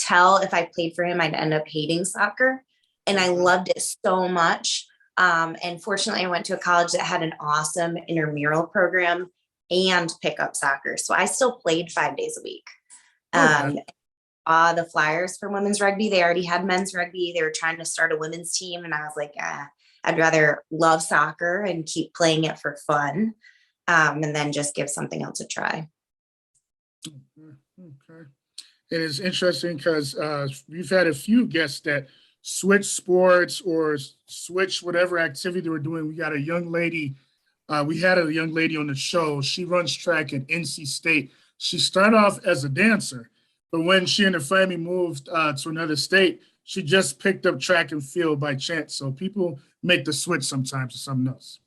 tell if I played for him, I'd end up hating soccer. And I loved it so much. And fortunately, I went to a college that had an awesome intramural program and pickup soccer. So I still played 5 days a week. Okay. The Flyers for women's rugby, they already had men's rugby. They were trying to start a women's team. And I was like, I'd rather love soccer and keep playing it for fun, and then just give something else a try. Okay. It is interesting because we've had a few guests that switch sports or switch whatever activity they were doing. We had a young lady on the show. She runs track at NC State. She started off as a dancer, but when she and her family moved to another state, she just picked up track and field by chance. So people make the switch sometimes to something else.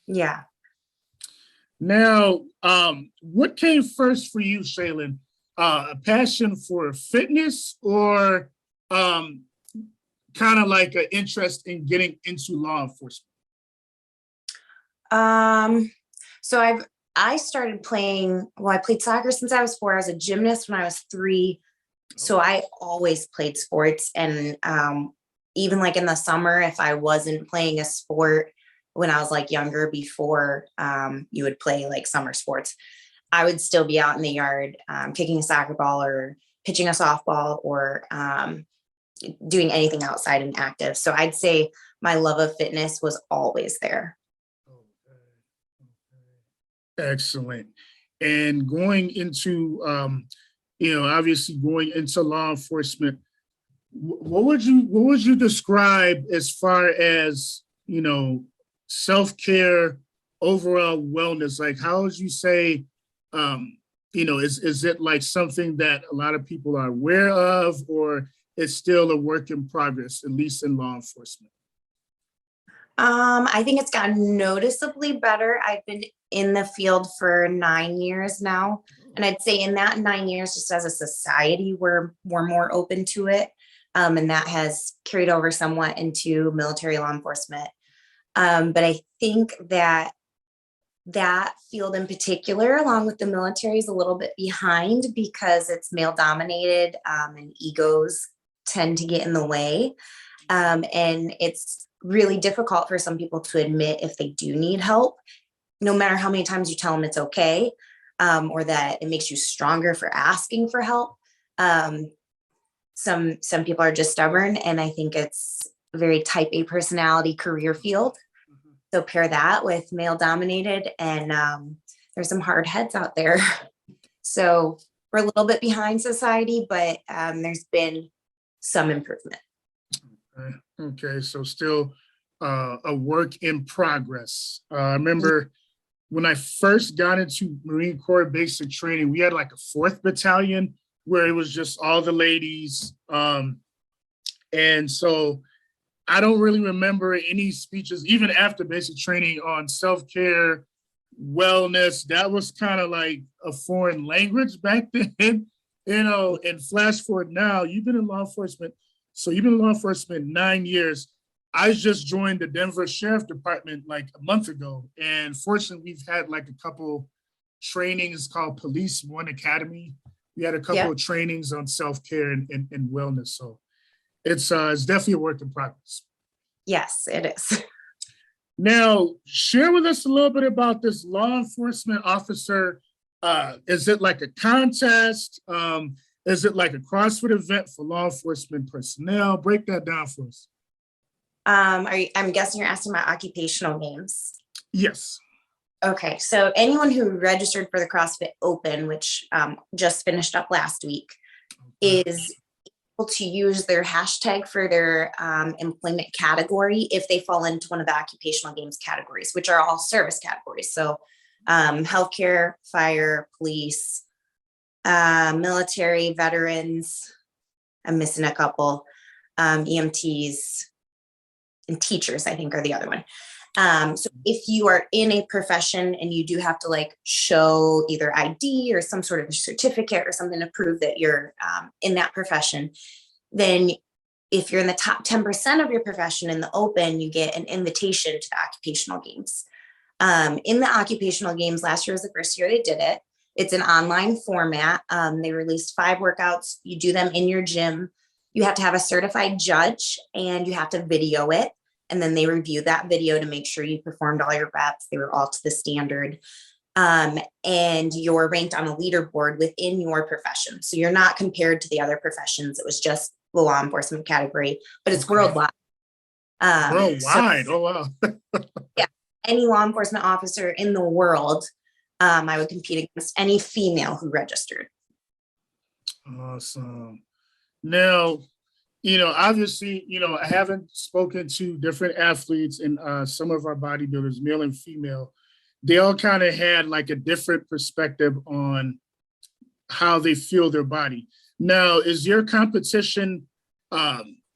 Yeah. Now, what came first for you, Shaylin? A passion for fitness or kind of like an interest in getting into law enforcement? So I started playing, I played soccer since I was 4. I was a gymnast when I was 3. So I always played sports. And even like in the summer, if I wasn't playing a sport when I was like younger, before you would play like summer sports, I would still be out in the yard kicking a soccer ball or pitching a softball or doing anything outside and active. So I'd say my love of fitness was always there. Excellent. And going into, obviously going into law enforcement, what would you describe as far as, self-care, overall wellness? Like, how would you say, is it like something that a lot of people are aware of, or it's still a work in progress, at least in law enforcement? I think it's gotten noticeably better. I've been in the field for 9 years now. And I'd say in that 9 years, just as a society, we're more open to it. And that has carried over somewhat into military law enforcement. But I think that field in particular, along with the military, is a little bit behind because it's male dominated, and egos tend to get in the way. And it's really difficult for some people to admit if they do need help, no matter how many times you tell them it's okay, or that it makes you stronger for asking for help. Some people are just stubborn, and I think it's a very type A personality career field. So pair that with male dominated, and there's some hard heads out there. So we're a little bit behind society, but there's been some improvement. Okay, so still a work in progress. I remember when I first got into Marine Corps basic training, we had like a 4th battalion where it was just all the ladies. And so I don't really remember any speeches, even after basic training, on self-care, wellness. That was kind of like a foreign language back then, and flash forward now, you've been in law enforcement. So you've been in law enforcement 9 years. I just joined the Denver Sheriff Department like a month ago. And fortunately, we've had like a couple trainings called Police One Academy. We had a couple of trainings on self-care and wellness. So it's definitely a work in progress. Yes, it is. Now, share with us a little bit about this law enforcement officer. Is it like a contest? Is it like a CrossFit event for law enforcement personnel? Break that down for us. I'm guessing you're asking about occupational games. Yes. Okay, so anyone who registered for the CrossFit Open, which just finished up last week, is able to use their hashtag for their employment category if they fall into one of the occupational games categories, which are all service categories. So healthcare, fire, police, military, veterans, I'm missing a couple, EMTs, and teachers, I think, are the other one. So if you are in a profession and you do have to like show either ID or some sort of certificate or something to prove that you're in that profession, then if you're in the top 10% of your profession in the Open, you get an invitation to the occupational games. In the occupational games, last year was the first year they did it. It's an online format. They released 5 workouts. You do them in your gym. You have to have a certified judge and you have to video it. And then they review that video to make sure you performed all your reps. They were all to the standard. And you're ranked on a leaderboard within your profession. So you're not compared to the other professions. It was just the law enforcement category, but it's worldwide. Worldwide. Oh, wow. Yeah, any law enforcement officer in the world, I would compete against any female who registered. Awesome. Now, obviously, I haven't spoken to different athletes and some of our bodybuilders, male and female. They all kind of had like a different perspective on how they feel their body. Now, is your competition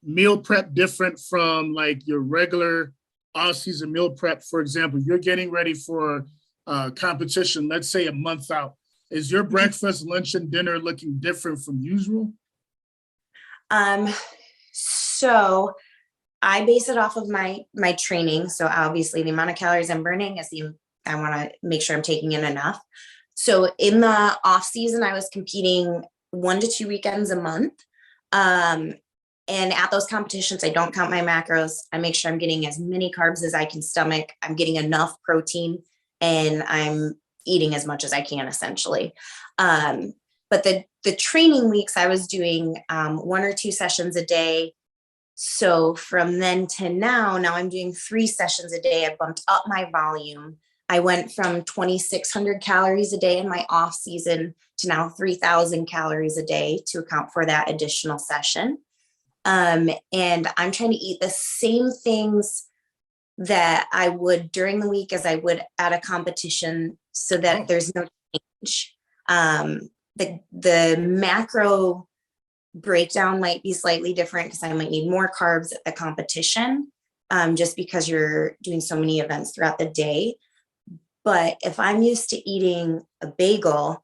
meal prep different from like your regular off-season meal prep? For example, you're getting ready for competition, let's say a month out. Is your breakfast, lunch, and dinner looking different from usual? So I base it off of my training. So obviously the amount of calories I'm burning is I want to make sure I'm taking in enough. So in the off season, I was competing 1 to 2 weekends a month. And at those competitions, I don't count my macros. I make sure I'm getting as many carbs as I can stomach. I'm getting enough protein and I'm eating as much as I can essentially. But the training weeks, I was doing 1 or 2 sessions a day. So from then to now I'm doing 3 sessions a day. I bumped up my volume. I went from 2,600 calories a day in my off season to now 3,000 calories a day to account for that additional session. And I'm trying to eat the same things that I would during the week as I would at a competition so that there's no change. The macro breakdown might be slightly different because I might need more carbs at the competition, just because you're doing so many events throughout the day. But if I'm used to eating a bagel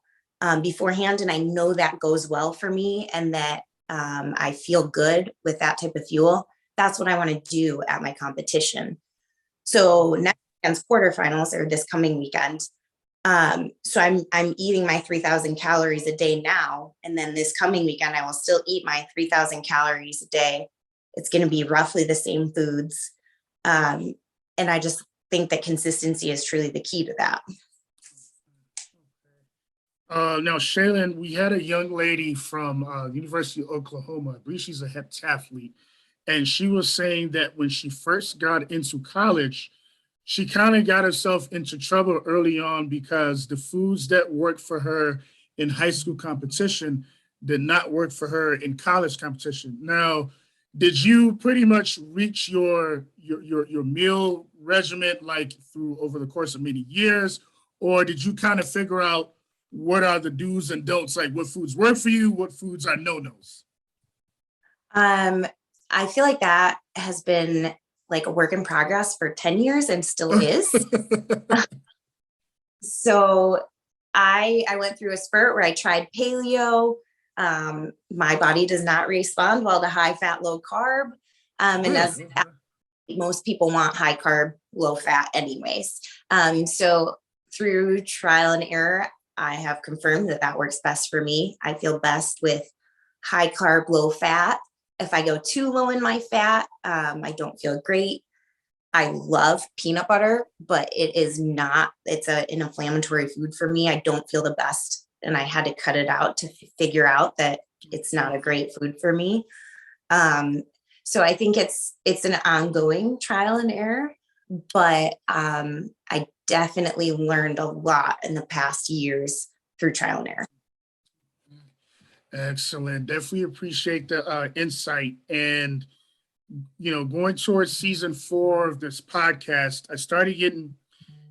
beforehand, and I know that goes well for me and that I feel good with that type of fuel, that's what I want to do at my competition. So next weekend's quarterfinals are this coming weekend. So I'm eating my 3,000 calories a day now. And then this coming weekend, I will still eat my 3,000 calories a day. It's going to be roughly the same foods. And I just think that consistency is truly the key to that. Now, Shaylin, we had a young lady from University of Oklahoma. I believe she's a heptathlete. And she was saying that when she first got into college, she kind of got herself into trouble early on because the foods that worked for her in high school competition did not work for her in college competition. Now, did you pretty much reach your meal regimen like through over the course of many years, or did you kind of figure out what are the do's and don'ts, like what foods work for you, what foods are no-nos? I feel like that has been like a work in progress for 10 years and still is. So I went through a spurt where I tried paleo. My body does not respond well to high fat, low carb. And as most people want high carb, low fat anyways. So through trial and error, I have confirmed that works best for me. I feel best with high carb, low fat. If I go too low in my fat, I don't feel great. I love peanut butter, but it's an inflammatory food for me. I don't feel the best. And I had to cut it out to figure out that it's not a great food for me. So I think it's an ongoing trial and error, but I definitely learned a lot in the past years through trial and error. Excellent. Definitely appreciate the insight. And, going towards season 4 of this podcast, I started getting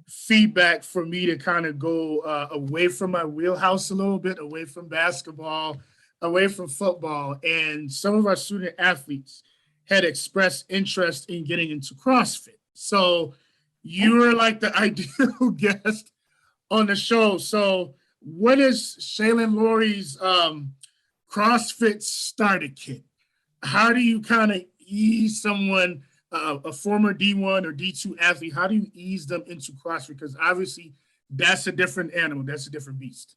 feedback for me to kind of go away from my wheelhouse a little bit, away from basketball, away from football. And some of our student athletes had expressed interest in getting into CrossFit. So you were like the ideal guest on the show. So what is Shaylin Laure's CrossFit Starter Kit? How do you kind of ease someone, a former D1 or D2 athlete, how do you ease them into CrossFit? Because obviously that's a different animal, that's a different beast.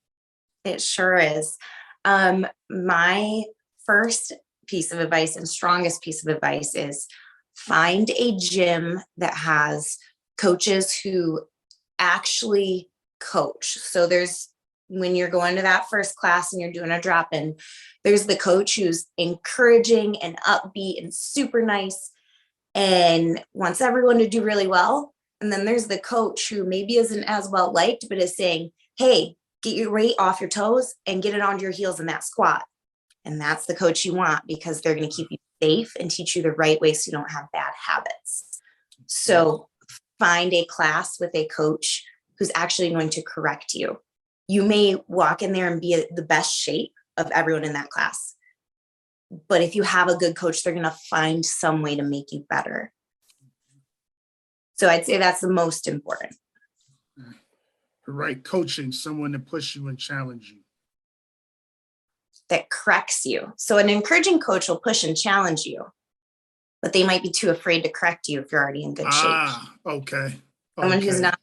It sure is. My first piece of advice and strongest piece of advice is find a gym that has coaches who actually coach. So when you're going to that first class and you're doing a drop-in, there's the coach who's encouraging and upbeat and super nice and wants everyone to do really well. And then there's the coach who maybe isn't as well liked, but is saying, hey, get your weight off your toes and get it onto your heels in that squat. And that's the coach you want, because they're going to keep you safe and teach you the right way so you don't have bad habits. So find a class with a coach who's actually going to correct you. You may walk in there and be the best shape of everyone in that class, but if you have a good coach, they're going to find some way to make you better. So I'd say that's the most important. Right, coaching, someone to push you and challenge you. That corrects you. So an encouraging coach will push and challenge you, but they might be too afraid to correct you if you're already in good shape. Okay. Someone who's not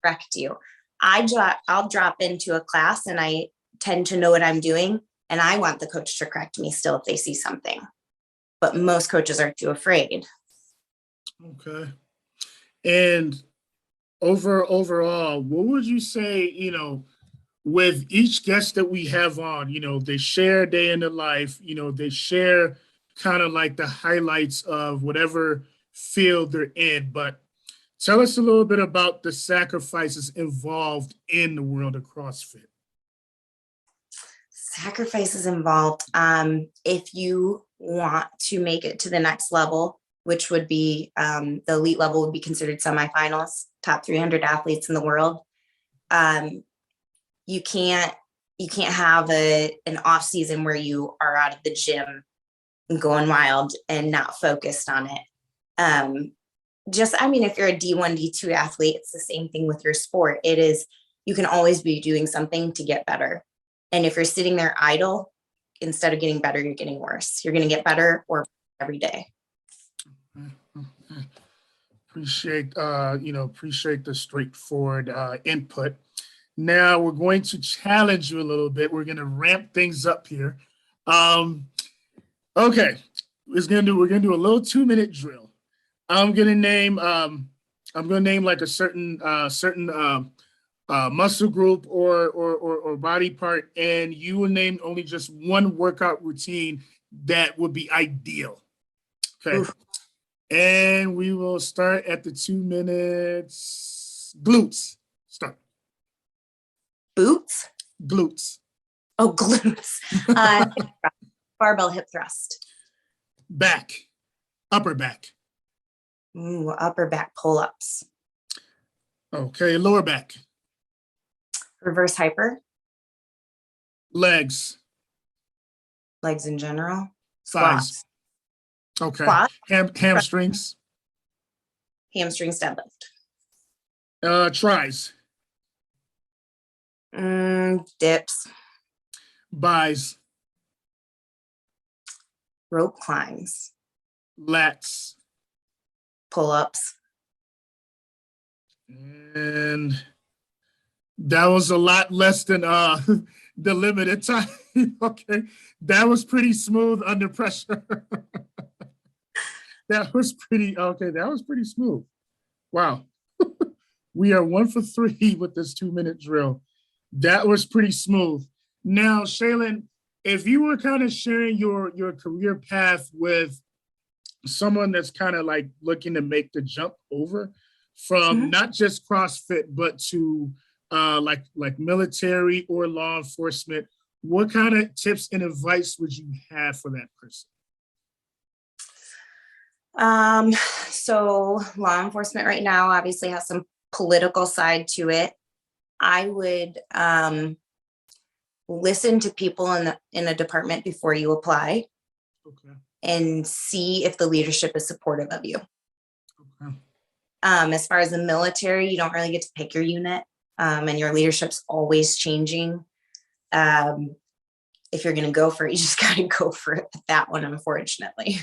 correct you. I'll drop into a class and I tend to know what I'm doing, and I want the coach to correct me still if they see something. But most coaches are too afraid. Okay. And overall, what would you say, with each guest that we have on, they share a day in their life, they share kind of like the highlights of whatever field they're in, but tell us a little bit about the sacrifices involved in the world of CrossFit. Sacrifices involved. If you want to make it to the next level, which would be the elite level, would be considered semifinals, top 300 athletes in the world. You can't have an off season where you are out of the gym and going wild and not focused on it. If you're a D1, D2 athlete, it's the same thing with your sport. It is, you can always be doing something to get better. And if you're sitting there idle, instead of getting better, you're getting worse. You're going to get better or every day. Appreciate the straightforward input. Now we're going to challenge you a little bit. We're going to ramp things up here. Okay, we're gonna do a little 2-minute drill. I'm gonna name like a certain muscle group or body part, and you will name only just one workout routine that would be ideal. Okay. Oof. And we will start at the 2 minutes. Glutes. Start. Boots? Glutes. Oh, glutes. Barbell hip thrust. Back. Upper back. Ooh, upper back pull-ups. Okay, lower back. Reverse hyper. Legs. Legs in general. Thighs. Okay. Squat. Hamstrings. Hamstrings deadlift. Tries. Dips. Buys. Rope climbs. Lats. Pull-ups. And that was a lot less than the limited time. Okay. That was pretty smooth under pressure. That was pretty smooth. Wow. We are 1 for 3 with this 2-minute drill. That was pretty smooth. Now, Shaylin, if you were kind of sharing your career path with someone that's kind of like looking to make the jump over from not just CrossFit, but to like military or law enforcement, what kind of tips and advice would you have for that person? So law enforcement right now obviously has some political side to it. I would listen to people in a department before you apply. Okay. And see if the leadership is supportive of you. Okay. As far as the military, you don't really get to pick your unit, and your leadership's always changing. If you're going to go for it, you just got to go for it with that one, unfortunately.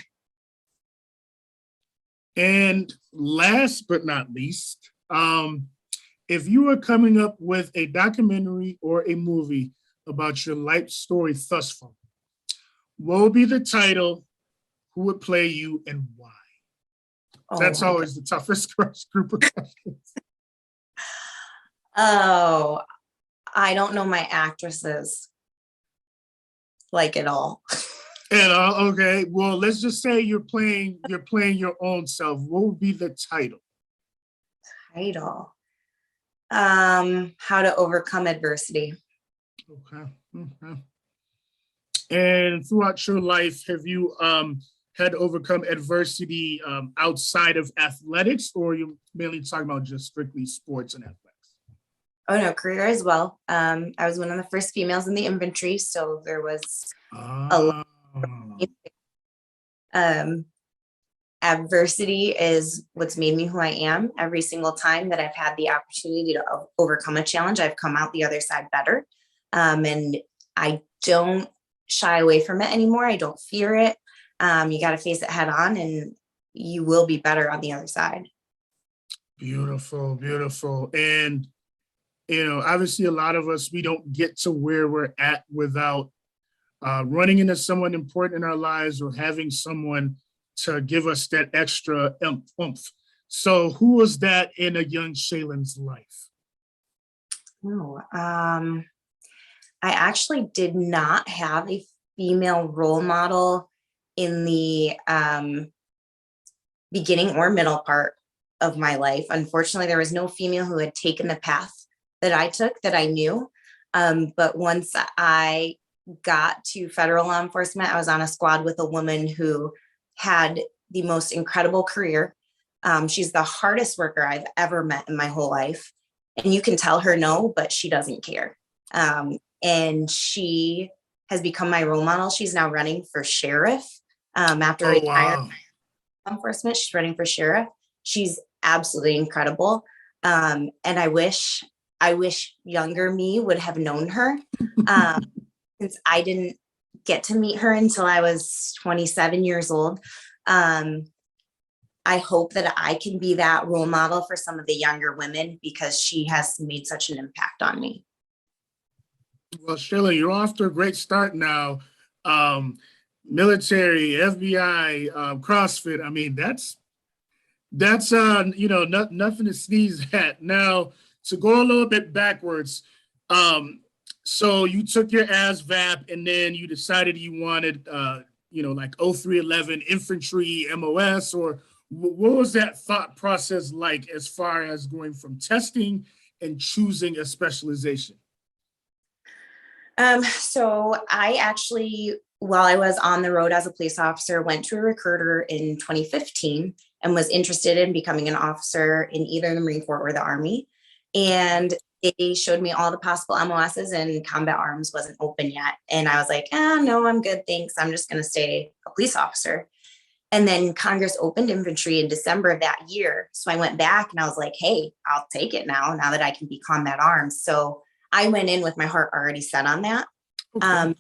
And last but not least, if you were coming up with a documentary or a movie about your life story thus far, what would be the title? Who would play you and why? Oh, That's my always the toughest group of questions. Oh, I don't know my actresses like at all. And okay, well, let's just say you're playing your own self. What would be the title? Title. How to overcome adversity. Okay. Okay. And throughout your life, have you had to overcome adversity outside of athletics, or you mainly talking about just strictly sports and athletics? Oh no, career as well. I was one of the first females in the infantry, so there was a lot. Oh, Um, Adversity is what's made me who I am. Every single time that I've had the opportunity to overcome a challenge, I've come out the other side better. And I don't shy away from it anymore. I don't fear it. You got to face it head on, and you will be better on the other side. beautiful, beautiful. And obviously, a lot of us, we don't get to where we're at without running into someone important in our lives or having someone to give us that extra oomph. So who was that in a young Shaylin's life? Oh, I actually did not have a female role model in the beginning or middle part of my life. Unfortunately, there was no female who had taken the path that I took that I knew. But once I got to federal law enforcement, I was on a squad with a woman who had the most incredible career. She's the hardest worker I've ever met in my whole life. And you can tell her no, but she doesn't care. And she has become my role model. She's now running for sheriff after Oh, retiring wow. law enforcement. She's running for sheriff. She's absolutely incredible. And I wish younger me would have known her, since I didn't get to meet her until I was 27 years old. I hope that I can be that role model for some of the younger women because she has made such an impact on me. Well, Shaylin, you're off to a great start now. Military, FBI, CrossFit. I mean, that's nothing to sneeze at. Now, to go a little bit backwards, so you took your ASVAB and then you decided you wanted like 0311 infantry MOS, or what was that thought process like as far as going from testing and choosing a specialization? So I actually, while I was on the road as a police officer, went to a recruiter in 2015 and was interested in becoming an officer in either the Marine Corps or the Army. And they showed me all the possible MOSs, and combat arms wasn't open yet. And I was like, no, I'm good. Thanks. I'm just going to stay a police officer. And then Congress opened infantry in December of that year. So I went back and I was like, hey, I'll take it now that I can be combat arms. So I went in with my heart already set on that. Okay.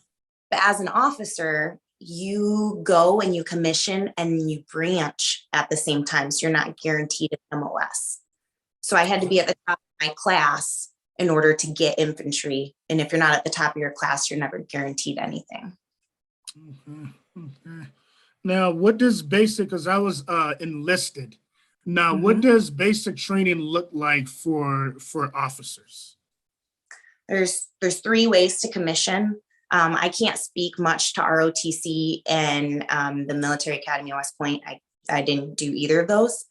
But as an officer, you go and you commission and you branch at the same time. So you're not guaranteed an MOS. So I had to be at the top of my class in order to get infantry. And if you're not at the top of your class, you're never guaranteed anything. Okay. Okay. Now, what does basic, because I was enlisted. Now, what does basic training look like for officers? There's 3 ways to commission. I can't speak much to ROTC and the Military Academy at West Point. I didn't do either of those.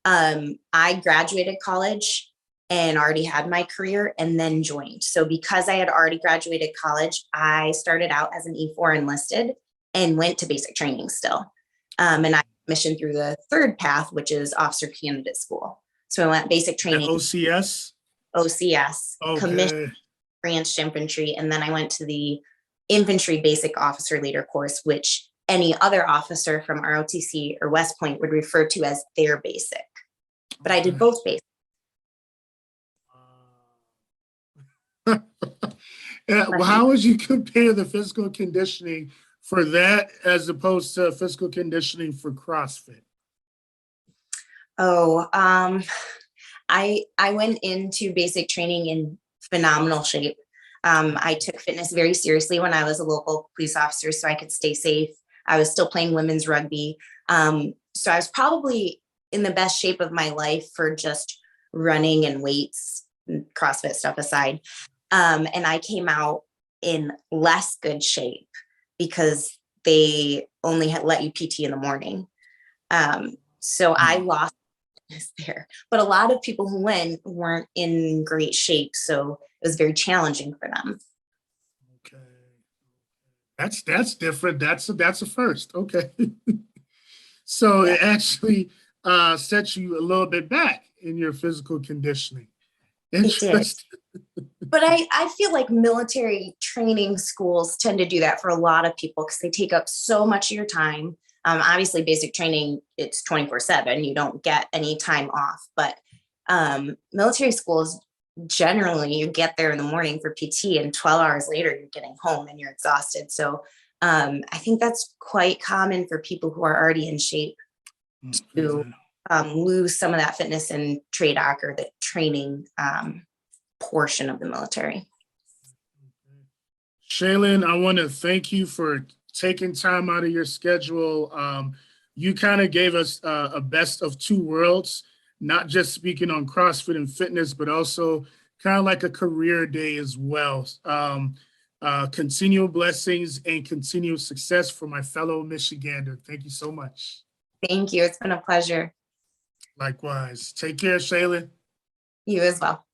I graduated college and already had my career and then joined. So because I had already graduated college, I started out as an E4 enlisted and went to basic training still. And I commissioned through the 3rd path, which is officer candidate school. So I went basic training, OCS? OCS, commissioned, Okay. branched infantry, and then I went to the infantry basic officer leader course, which any other officer from ROTC or West Point would refer to as their basic. But I did both basic. Well, how would you compare the physical conditioning for that as opposed to physical conditioning for CrossFit? Oh, I went into basic training in phenomenal shape. I took fitness very seriously when I was a local police officer so I could stay safe. I was still playing women's rugby. So I was probably in the best shape of my life for just running and weights, CrossFit stuff aside. And I came out in less good shape because they only had let you PT in the morning. So I lost this there, but a lot of people who went weren't in great shape. So it was very challenging for them. Okay. That's different. That's a first. Okay. So Yeah. it actually sets you a little bit back in your physical conditioning. It did. Interesting. But I feel like military training schools tend to do that for a lot of people because they take up so much of your time. Obviously, basic training, it's 24/7. You don't get any time off. But military schools, generally, you get there in the morning for PT and 12 hours later, you're getting home and you're exhausted. So I think that's quite common for people who are already in shape to lose some of that fitness and TRADOC or the training portion of the military. Shaylin, I want to thank you for taking time out of your schedule. You kind of gave us a best of two worlds, not just speaking on CrossFit and fitness, but also kind of like a career day as well. Continual blessings and continual success for my fellow Michigander. Thank you so much. Thank you. It's been a pleasure. Likewise. Take care, Shaylin. You as well.